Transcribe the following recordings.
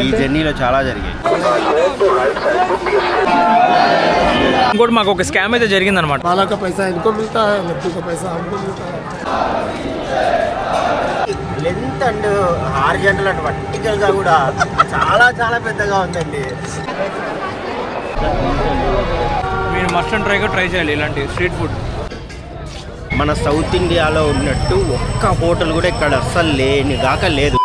ఈ జర్నీలో చాలా జరిగాయి. ఇంకోటి మాకు ఒక స్కామ్ అయితే జరిగింది అనమాట. పాలక పైసా ఇంకో మిగతా లడ్డూక పైసా ఇంకో మిగతా. Length and horizontal and vertical గా కూడా చాలా చాలా పెద్దగా ఉందండి. మీరు మస్ట్ అండ్ ట్రై చేయాలి ఇలాంటి స్ట్రీట్ ఫుడ్. మన సౌత్ ఇండియాలో ఉన్నట్టు ఒక్క హోటల్ కూడా ఇక్కడ అస్సలు లేని దాకా లేదు.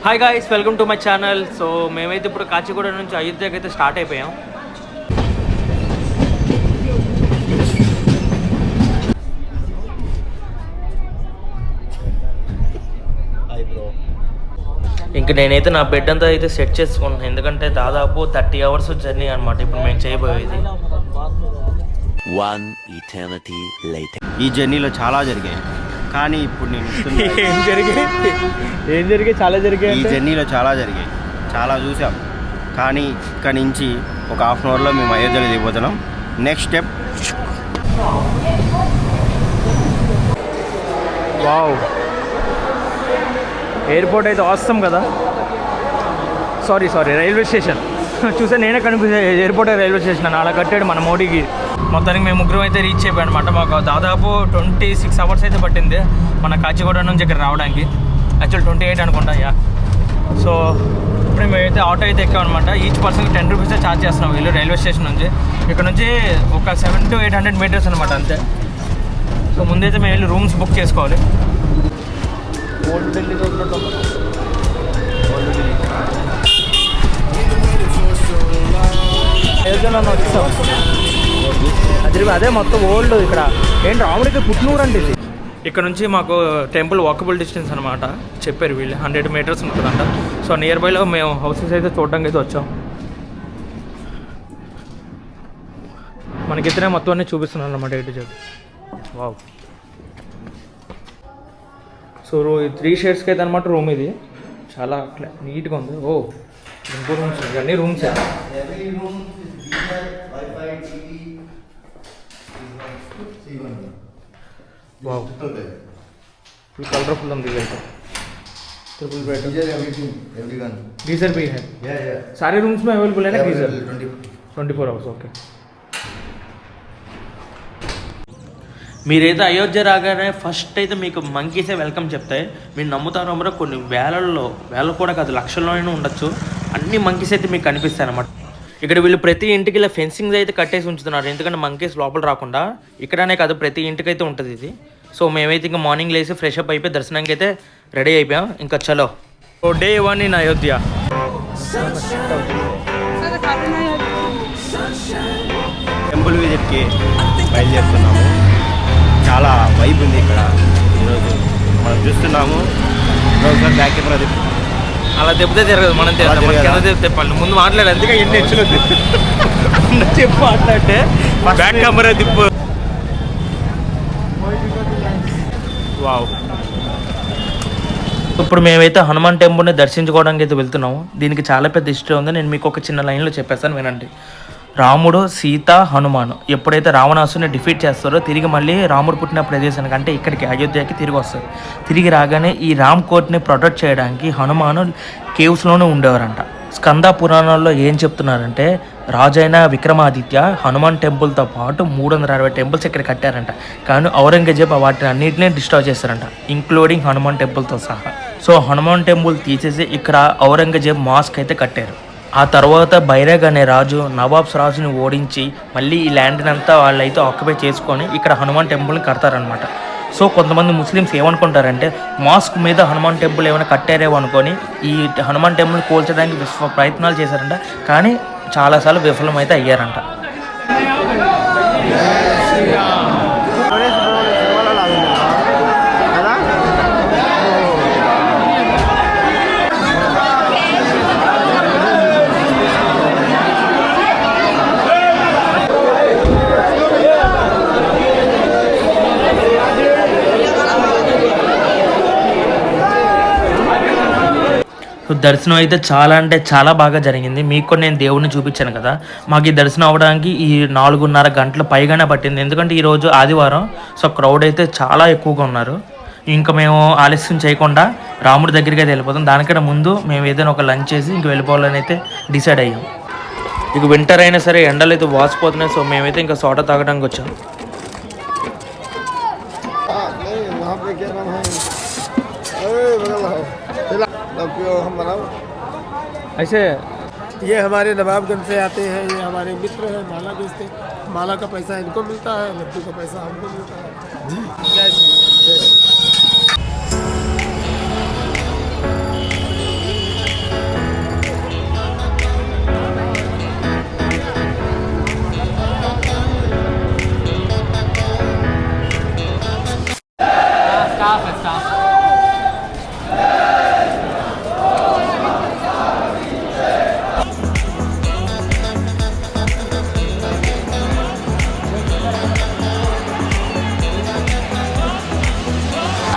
Hi guys, welcome to my channel. So మేమైతే ఇప్పుడు కాచిగూడ నుంచి అయోధ్యకి అయితే స్టార్ట్ అయిపోయాం. ఇంక నేనైతే నా బెడ్ అంతా అయితే సెట్ చేసుకున్నాను, ఎందుకంటే దాదాపు 30 hours జర్నీ అనమాట ఇప్పుడు మేము చేయబోయేది. ఈ జర్నీలో చాలా జరిగాయి, కానీ ఇప్పుడు నేను ఏం జరిగాయి చాలా జరిగాయి. ఈ జర్నీలో చాలా జరిగాయి, చాలా చూసాం. కానీ ఇక్కడ నుంచి ఒక హాఫ్ అన్ అవర్లో మేము అయోధ్యలో దిగిపోతున్నాం. నెక్స్ట్ స్టెప్ వావ్, ఎయిర్పోర్ట్ అయితే వస్తాం కదా. సారీ రైల్వే స్టేషన్ చూసా, నేనే కనిపిస్తే ఎయిర్పోర్ట్ రైల్వే స్టేషన్ అని అలా కట్టాడు మన మోడీకి. మొత్తానికి మేము ముగ్గురం అయితే రీచ్ అయిపోయాం అనమాట. మాకు దాదాపు 26 hours అయితే పట్టింది మన కాచిగూడ నుంచి ఇక్కడ రావడానికి. యాక్చువల్ 28 అనుకుంటా. యా, సో ఇప్పుడు మేమైతే ఆటో అయితే ఎక్కామన్నమాట. ఈచ్ పర్సన్కి 10 rupees ఛార్జ్ చేస్తున్నాం వీళ్ళు రైల్వే స్టేషన్ నుంచి. ఇక్కడ నుంచి ఒక 700 to 800 meters అనమాట అంతే. సో ముందైతే మేము వెళ్ళి రూమ్స్ బుక్ చేసుకోవాలి. ఓల్డ్ ఢిల్లీ అదే మొత్తం ఓల్డ్. ఇక్కడ ఏంటి రాముడికి పుట్టినూరు అంటే ఇది. ఇక్కడ నుంచి మాకు టెంపుల్ వాకబుల్ డిస్టెన్స్ అనమాట చెప్పారు వీళ్ళు, 100 meters ఉంటుందంట. సో నియర్ బైలో మేము హౌసెస్ అయితే చూడడానికి అయితే వచ్చాం. మనకి ఇతనే మొత్తం అన్నీ చూపిస్తున్నాను అనమాట ఎటు చెప్పి. వావ్, సో 3 shades అయితే అనమాట రూమ్ ఇది. చాలా నీట్గా ఉంది. ఓ ఇంకో రూమ్స్, ఇవన్నీ రూమ్సే. वाव, फुल कलरफुल हम दिखे तो ट्रिपल बेड, गीजर भी है. सारे रूम्स में अवेलेबल है ना गीजर? 24 hours. ओके. మీరైతే అయోధ్య రాగానే ఫస్ట్ అయితే మీకు మంకీసే వెల్కమ్ చెప్తాయి. మీరు నమ్ముతారో అమ్మరో, కొన్ని వేల కూడా కాదు, లక్షల్లోనే ఉండొచ్చు. అన్ని మంకీస్ అయితే మీకు కనిపిస్తాయి అన్నమాట. ఇక్కడ వీళ్ళు ప్రతి ఇంటికి ఇలా ఫెన్సింగ్ అయితే కట్టేసి ఉంచుతున్నారు, ఎందుకంటే మంకీస్ లోపల రాకుండా. ఇక్కడనే కాదు, ప్రతి ఇంటికి అయితే ఉంటుంది ఇది. సో మేమైతే ఇంకా మార్నింగ్ లేసి ఫ్రెష్ అప్ అయిపోయి దర్శనానికి అయితే రెడీ అయిపోయాం. ఇంకా చలో, so day 1 in Ayodhya. Temple విజిట్కి బయలుదేరుతున్నాము. చాలా వైబ్ ఉంది ఇక్కడ ఈరోజు. మనం చూస్తున్నాము ఒకసారి బ్యాక్ కెమెరా తిప్పు. అలా తిప్పితే తిరగదు, మనం తిప్పాలి. ముందు మాట్లాడాలి, అందుకే ఎన్ని హెచ్చులు చెప్పు మాట్లాడితే బ్యాక్ కెమెరా తిప్పు. వావ్, ఇప్పుడు మేమైతే హనుమాన్ టెంపుల్ని దర్శించుకోవడానికి అయితే వెళ్తున్నాము. దీనికి చాలా పెద్ద హిస్టరీ ఉంది, నేను మీకు ఒక చిన్న లైన్లో చెప్పేస్తాను వినండి. రాముడు, సీత, హనుమాన్ ఎప్పుడైతే రావణాసుని డిఫీట్ చేస్తారో తిరిగి మళ్ళీ రాముడు పుట్టిన ప్రదేశానికి అంటే ఇక్కడికి అయోధ్యకి తిరిగి వస్తారు. తిరిగి రాగానే ఈ రామ్ కోట్ని ప్రొటెక్ట్ చేయడానికి హనుమాను కేవ్స్లోనే ఉండేవారంట. స్కంద పురాణాల్లో ఏం చెప్తున్నారంటే, రాజైన విక్రమాదిత్య హనుమాన్ టెంపుల్తో పాటు 360 temples ఇక్కడ కట్టారంట. కానీ ఔరంగజేబ్ వాటిని అన్నింటినీ డిస్ట్రాయ్ చేస్తారంట, ఇంక్లూడింగ్ హనుమాన్ టెంపుల్తో సహా. సో హనుమాన్ టెంపుల్ తీసేసి ఇక్కడ ఔరంగజేబ్ మాస్క్ అయితే కట్టారు. ఆ తర్వాత బైరాగ్ అనే రాజు నవాబ్స్ రాజుని ఓడించి మళ్ళీ ఈ ల్యాండ్ని అంతా వాళ్ళైతే ఆక్యుపై చేసుకొని ఇక్కడ హనుమాన్ టెంపుల్ని కడతారనమాట. సో కొంతమంది ముస్లిమ్స్ ఏమనుకుంటారంటే, మాస్క్ మీద హనుమాన్ టెంపుల్ ఏమైనా కట్టారేమో అనుకొని ఈ హనుమాన్ టెంపుల్ని కూల్చడానికి ప్రయత్నాలు చేశారంట. కానీ చాలాసార్లు విఫలమైతే అయ్యారంట. దర్శనం అయితే చాలా అంటే చాలా బాగా జరిగింది. మీకు కూడా నేను దేవుడిని చూపించాను కదా, మాకు ఈ దర్శనం అవ్వడానికి ఈ 4:30 గంటలు పైగానే పట్టింది. ఎందుకంటే ఈరోజు ఆదివారం, సో క్రౌడ్ అయితే చాలా ఎక్కువగా ఉన్నారు. ఇంకా మేము ఆలస్యం చేయకుండా రాముడి దగ్గరికి అయితే వెళ్ళిపోతాం. దానికంటే ముందు మేము ఏదైనా ఒక లంచ్ చేసి ఇంక వెళ్ళిపోవాలని అయితే డిసైడ్ అయ్యాం. ఇక వింటర్ అయినా సరే ఎండలు అయితే వాసిపోతున్నాయి. సో మేమైతే ఇంకా సోడా తాగడానికి వచ్చాం. नहीं वहाँ पे क्या नाम है हम बनाओ అయితే ये हमारे नवाबगंज से आते हैं, ये हमारे मित्र हैं, माला बेचते। माला का पैसा इनको मिलता है, लड्डू का पैसा हमको मिलता है। जी जय श्री राम, जय Shri Ram.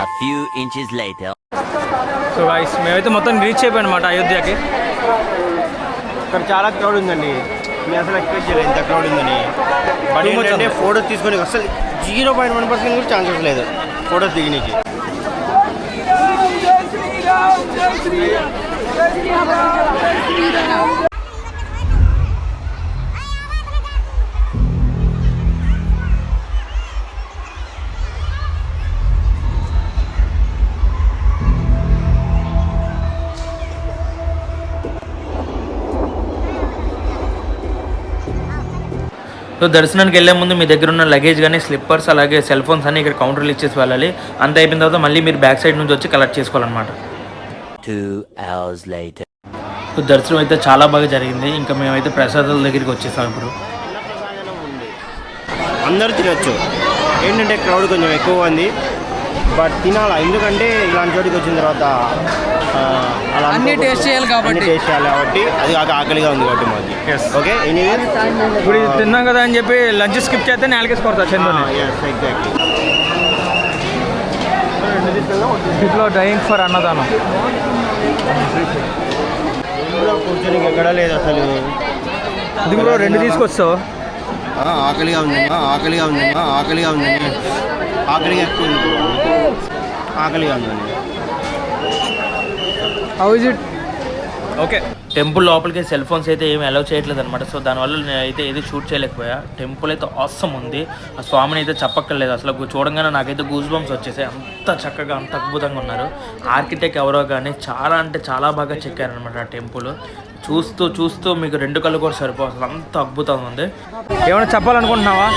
A few inches later. So guys మేమైతే మొత్తం రీచ్ అయిపోయాం అనమాట అయోధ్యకి. ఇక్కడ చాలా క్రౌడ్ ఉందండి. మేము అసలు ఎక్స్పెక్ట్ చేయలేదు ఇంత క్రౌడ్ ఉందని. బట్ ఏంటంటే ఫోటోస్ తీసుకొని అసలు 0.1% కూడా ఛాన్సెస్ లేదు ఫోటోస్ దిగడానికి. సో దర్శనానికి వెళ్ళే ముందు మీ దగ్గర ఉన్న లగేజ్ కానీ స్లిప్పర్స్ అలాగే సెల్ ఫోన్స్ అన్ని ఇక్కడ కౌంటర్లు ఇచ్చేసి వెళ్ళాలి. అంత అయిపోయిన తర్వాత మళ్ళీ మీరు బ్యాక్ సైడ్ నుంచి వచ్చి కలెక్ట్ చేసుకోవాలన్నమాట. 2 hours later. సో దర్శనం అయితే చాలా బాగా జరిగింది. ఇంకా మేమైతే ప్రసాదాల దగ్గరికి వచ్చేసాం. ఇప్పుడు అందరూ తినొచ్చు. ఏంటంటే క్రౌడ్ కొంచెం ఎక్కువ ఉంది, బట్ తినాలా, ఎందుకంటే ఇలాంటి చోటికి వచ్చిన తర్వాత అలా అన్ని టేస్ట్ చేయాలి కాబట్టి అది కాక ఆకలిగా ఉంది కాబట్టి మాకు. ఓకే ఇప్పుడు తిన్నాం కదా అని చెప్పి లంచ్ స్కిప్ చేస్తే నేలకేసి కొడతా చంద్రుని. ఎగ్జాక్ట్లీ. ఇంట్లో డైయింగ్ ఫర్ అన్నదానం. ఇంట్లో కూర్చొని ఎక్కడా లేదు అసలు. అది కూడా 2 తీసుకొస్తావు. ఆకలిగా ఉంది, ఆకలిగా ఉంది, ఆకలిగా ఉంది, ఆకలిగా ఎక్కువ ఉంది, ఆకలిగా ఉందండి. How is it? Okay. Temple లోపలికి సెల్ ఫోన్స్ అయితే ఏమి అలౌ చేయట్లేదు అనమాట. సో దానివల్ల నేను అయితే ఏది షూట్ చేయలేకపోయా. టెంపుల్ అయితే ఆసమ్ ఉంది. ఆ స్వామిని అయితే చెప్పక్కర్లేదు. అసలు చూడంగానే నాకైతే గూస్ బంప్స్ వచ్చేసాయి. అంత చక్కగా అంత అద్భుతంగా ఉన్నారు. ఆర్కిటెక్ట్ ఎవరో కానీ చాలా అంటే చాలా బాగా చెక్కారనమాట ఆ టెంపుల్. చూస్తూ చూస్తూ మీకు 2 కళ్ళు కూడా సరిపోతుంది, అంత అద్భుతంగా ఉంది. ఏమైనా చెప్పాలనుకుంటున్నావా?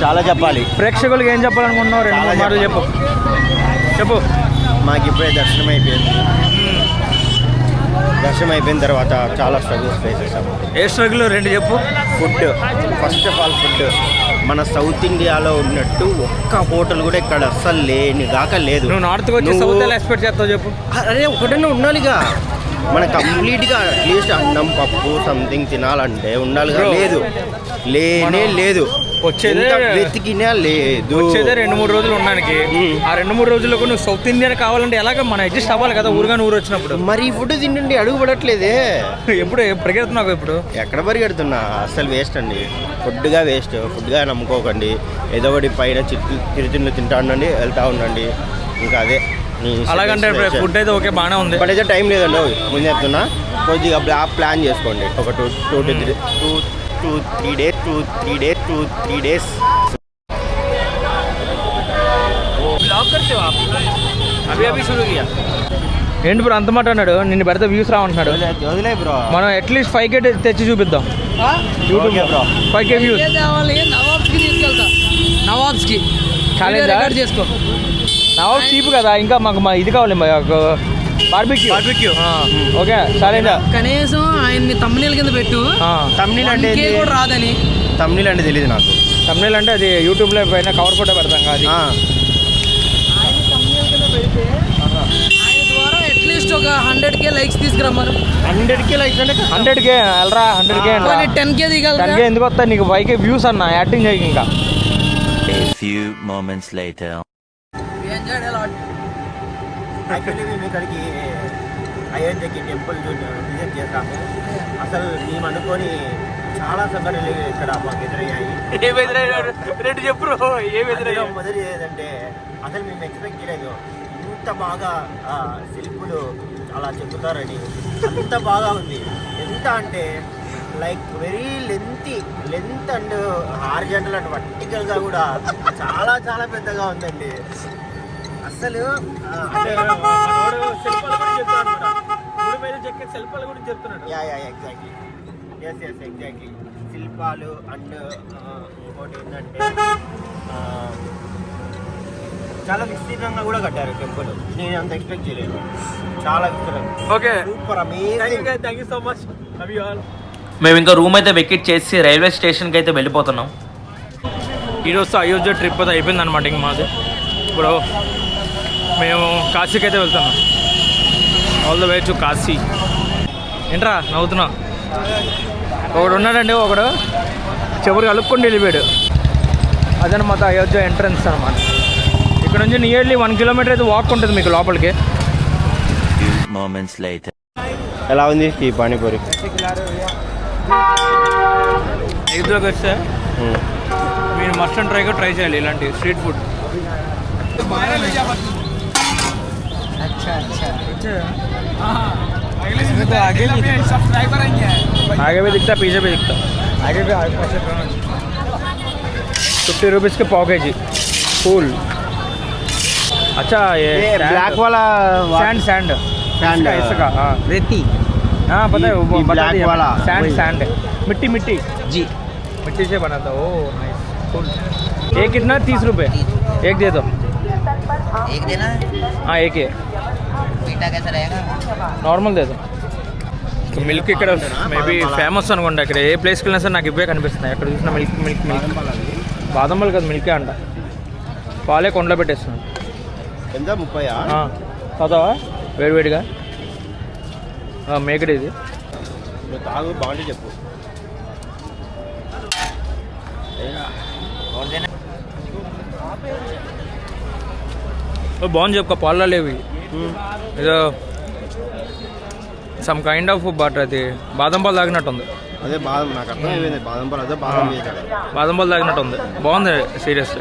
చాలా చెప్పాలి. ప్రేక్షకులకు ఏం చెప్పాలనుకుంటున్నావు? 2-3 మాటలు చెప్పు. మాకు ఇప్పుడే దర్శనం అయిపోయింది. దర్శనం అయిపోయిన తర్వాత చాలా స్ట్రగుల్స్ ఫేస్ చేసాము. ఏ స్ట్రగుల్ 2 చెప్పు. Food, first of all food. మన సౌత్ ఇండియాలో ఉన్నట్టు ఒక్క హోటల్ కూడా ఇక్కడ అస్సలు లేనిగాక లేదు. నువ్వు నార్త్కి వచ్చి సౌత్ ఎలా ఎక్స్పెక్ట్ చేస్తావు చెప్పు. అరే ఒకటన్నా ఉండాలిగా, మన కంప్లీట్గా అట్లీస్ట్ అన్నం పప్పు సంథింగ్ తినాలంటే ఉండాలిగా. లేదు, లేనే లేదు. వచ్చేదే వెతికినా లేదు. వచ్చేదే 2-3 రోజులు ఉండడానికి. ఆ 2-3 రోజుల్లో నువ్వు సౌత్ ఇండియన్ కావాలంటే ఎలాగ మనం అడ్జస్ట్ అవ్వాలి కదా, ఊరుగానే ఊరు వచ్చినప్పుడు. మరి ఈ ఫుడ్ తింటుండే అడుగు పడట్లేదే. ఎప్పుడు పరిగెడుతున్నావు? ఇప్పుడు ఎక్కడ పరిగెడుతున్నా, అసలు వేస్ట్ అండి. ఫుడ్గా వేస్ట్. ఫుడ్గా నమ్ముకోకండి. ఏదో ఒకటి పైన చిరుతిండ్లు తింటా ఉండండి, వెళ్తూ ఉండండి. ఇంకా అదే అలాగంటే ఫుడ్ అయితే ఓకే బాగానే ఉంది. బట్ అయితే టైం లేదండి. ముందు చెప్తున్నా, కొద్దిగా ప్లాన్ చేసుకోండి. ఒక 2-3 days. ఏంటి బ్రో అంత మాట అన్నాడు? నిన్ను పెడితే వ్యూస్ రావంటున్నాడు. వదిలే బ్రో, మనం అట్లీస్ట్ 5K తెచ్చి చూపిద్దాం. YouTube bro 5K views. నవాబ్స్కి తీసుకెళ్తా. నవాబ్స్కి రికార్డ్ చేసుకో. నవాబ్ చీప్ కదా, ఇంకా మాకు ఇది కావాలి, బార్బిక్యూ. ఓకే సరే. కనీసం ఆయన్ని తమ్మునీళ్ళ కింద పెట్టు. తమ్మునీళ్ళు అంటే కూడా రాదని. తమ్మునీళ్ళు అంటే తెలియదు నాకు. తమ్మునీళ్ళు అంటే అది యూట్యూబ్లో పైన కవర్ ఫోటో పెడతాం కదా. ఆయన తమ్మునీళ్ళ కింద పెడితే ఆయన ద్వారా అట్లీస్ట్ ఒక 100K లైక్స్ తీసుకురమ్మను. 100K లైక్స్ అంటే 100K వెళ్ళరా. 100K 10K దిగాలి. 10K ఎందుకు వస్తాయి నీకు? 5K వ్యూస్ అన్న, యాక్టింగ్ చేయక. ఇంకా A few moments later. Actually మేము ఇక్కడికి అయోధ్యకి టెంపుల్ విజిట్ చేస్తాము. అసలు మేము అనుకొని చాలా సంఘటనలు ఇక్కడ మాకు ఎదురయ్యాయి. అందులో మొదటి ఏదంటే అసలు మేము ఎక్స్పెక్ట్ చేయలేదు ఇంత బాగా శిల్పులు అలా చెప్తారని. అంత బాగా ఉంది. ఎంత అంటే like very length and horizontal and వర్టికల్గా కూడా చాలా చాలా పెద్దగా ఉందండి. అసలు ఎగ్జాక్ట్లీ ఎగ్జాక్ట్లీ శిల్పాలు అండ్ ఇంకోటి ఏంటంటే చాలా విస్తీర్ణంగా కూడా కట్టారు టెంపుల్. నేను అంత ఎక్స్పెక్ట్ చేయలేదు. చాలా విస్తీర్ణంగా. Okay, super amazing. Thank you so much. మేము ఇంకా రూమ్ అయితే వెకెట్ చేసి రైల్వే స్టేషన్కి అయితే వెళ్ళిపోతున్నాం. ఈరోజు అయోధ్య ట్రిప్ అయితే అయిపోయింది అనమాట. ఇంక మాది ఇప్పుడు మేము కాశీకి అయితే వెళ్తున్నాం. All the way to Kashi. ఏంట్రా నవ్వుతున్నా? ఒకడు ఉన్నాడండి, ఒకడు చెవురు కలుపుకొని వెళ్ళిపోయాడు. అదనమాట అయోధ్య ఎంట్రన్స్ అనమాట. ఇక్కడ నుంచి నియర్లీ 1 కిలోమీటర్ అయితే వాక్ ఉంటుంది మీకు లోపలికి. Moments later. ఎలా ఉంది ఈ పానీపూరి? ఎగ్లోకి వస్తే మీరు మస్ట్ అండ్ ట్రై చేయాలి ఇలాంటి స్ట్రీట్ ఫుడ్. आगे भी दिखता पीछे भी दिखता. आगे भी 50 रुपीज़ के पाव के जी फूल. अच्छा ये ब्लैक वाला सैंड इसका हाँ रेती. हाँ पता है वो ब्लैक वाला सैंड मिट्टी जी मिट्टी से बना था. ओ नाइस फूल. एक कितना 30 रुपये एक दे दो. एक देना है. हाँ एक है. मीठा कैसा रहेगा? నార్మల్ దేదో. మిల్క్ ఇక్కడ మేబీ ఫేమస్ అనుకోండి. ఇక్కడ ఏ ప్లేస్కి వెళ్ళినా సరే నాకు ఇవే కనిపిస్తున్నాయి. ఎక్కడ చూసినా మిల్క్ బాదం పాలు కదా, మిల్కే అంట. పాలే కొండలో పెట్టేస్తున్నాను. ఎంత 30? చదవా వేడివేడిగా మేకడి ఇది. తాగు బాగుంటే చెప్పు. బాగుంది చెప్పుకో. పాలలో లేవి ఏదో సమ్ కైండ్ ఆఫ్ బటర్. అది బాదం పాలు తాగినట్టు ఉంది. అదే బాదం నాకు అర్థమైంది. బాదం పాలు అదే బాదం పాలు తాగినట్టు ఉంది. బాగుంది సీరియస్.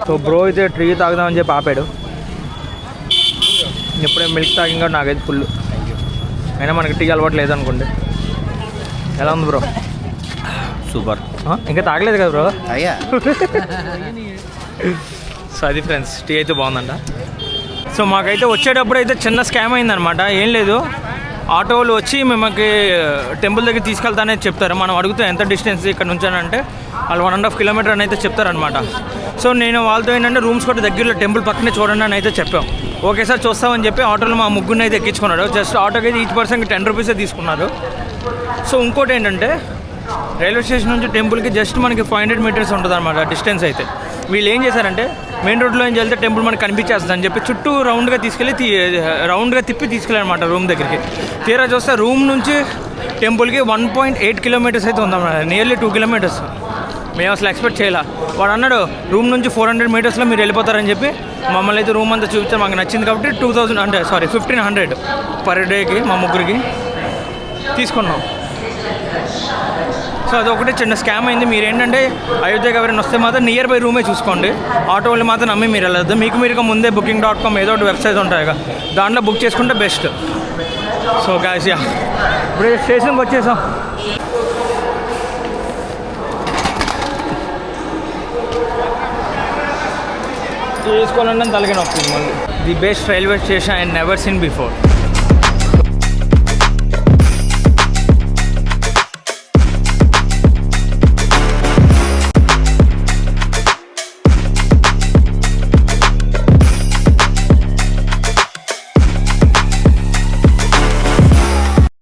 సో బ్రో అయితే ట్రీ తాగుదామని చెప్పి ఆపాడు. ఎప్పుడే మిల్క్ తాగింగా నాకైతే ఫుల్. అయినా మనకి టీ అలవాటు లేదనుకోండి. ఎలా ఉంది బ్రో? సూపర్. ఇంకా తాగలేదు కదా బ్రో? అయ్యా. సో అది ఫ్రెండ్స్, టీ అయితే బాగుందంట. సో మాకైతే వచ్చేటప్పుడు అయితే చిన్న స్కామ్ అయిందనమాట. ఏం లేదు, ఆటోలు వచ్చి మిమ్మల్ని టెంపుల్ దగ్గర తీసుకెళ్తానే చెప్తారు. మనం అడిగితే ఎంత డిస్టెన్స్ ఇక్కడ నుంచి అని అంటే వాళ్ళు 1.5 కిలోమీటర్ అని అయితే చెప్తారనమాట. సో నేను వాళ్ళతో ఏంటంటే రూమ్స్ కూడా దగ్గరలో టెంపుల్ పక్కనే చూడండి అని అయితే చెప్పాం. ఓకే సార్ చూస్తామని చెప్పి ఆటోలో మా ముగ్గురిని అయితే ఎక్కించుకున్నాడు. జస్ట్ ఆటోకి అయితే ఈచ్ పర్సన్కి 10 రూపీసే తీసుకున్నారు. సో ఇంకోటి ఏంటంటే రైల్వే స్టేషన్ నుంచి టెంపుల్కి జస్ట్ మనకి 500 మీటర్స్ ఉంటుంది అనమాట డిస్టెన్స్. అయితే వీళ్ళు ఏం చేశారంటే మెయిన్ రోడ్లో నుంచి వెళ్తే టెంపుల్ మనకి కనిపించేస్తుంది అని చెప్పి చుట్టూ రౌండ్గా తిప్పి తీసుకెళ్ళారనమాట రూమ్ దగ్గరికి. తీరా చూస్తే రూమ్ నుంచి టెంపుల్కి 1.8 కిలోమీటర్స్ అయితే ఉందన్నమాట. Nearly 2 kilometres. మేము అసలు ఎక్స్పెక్ట్ చేయాల. వాడు అన్నాడు రూమ్ నుంచి 400 మీటర్స్లో మీరు వెళ్ళిపోతారని చెప్పి మమ్మల్ని అయితే రూమ్ అంతా చూపించారు. మాకు నచ్చింది కాబట్టి 1500 పర్ డేకి మా ముగ్గురికి తీసుకున్నాం. సో అదొకటి చిన్న స్కామ్ అయింది. మీరు ఏంటంటే అయోధ్యకి ఎవరైనా వస్తే మాత్రం నియర్ బై రూమే చూసుకోండి. ఆటో వాళ్ళు మాత్రం నమ్మి మీరు వెళ్ళద్దు. మీరుగా ముందే booking.com ఏదో ఒకటి వెబ్సైట్ ఉంటాయి కదా, దాంట్లో బుక్ చేసుకుంటే బెస్ట్. సో గాయ్స్ ఇప్పుడు స్టేషన్కి వచ్చేసాం. తీసుకోవాలంటే తలకి నొప్పి మళ్ళీ. The best railway station I never seen before.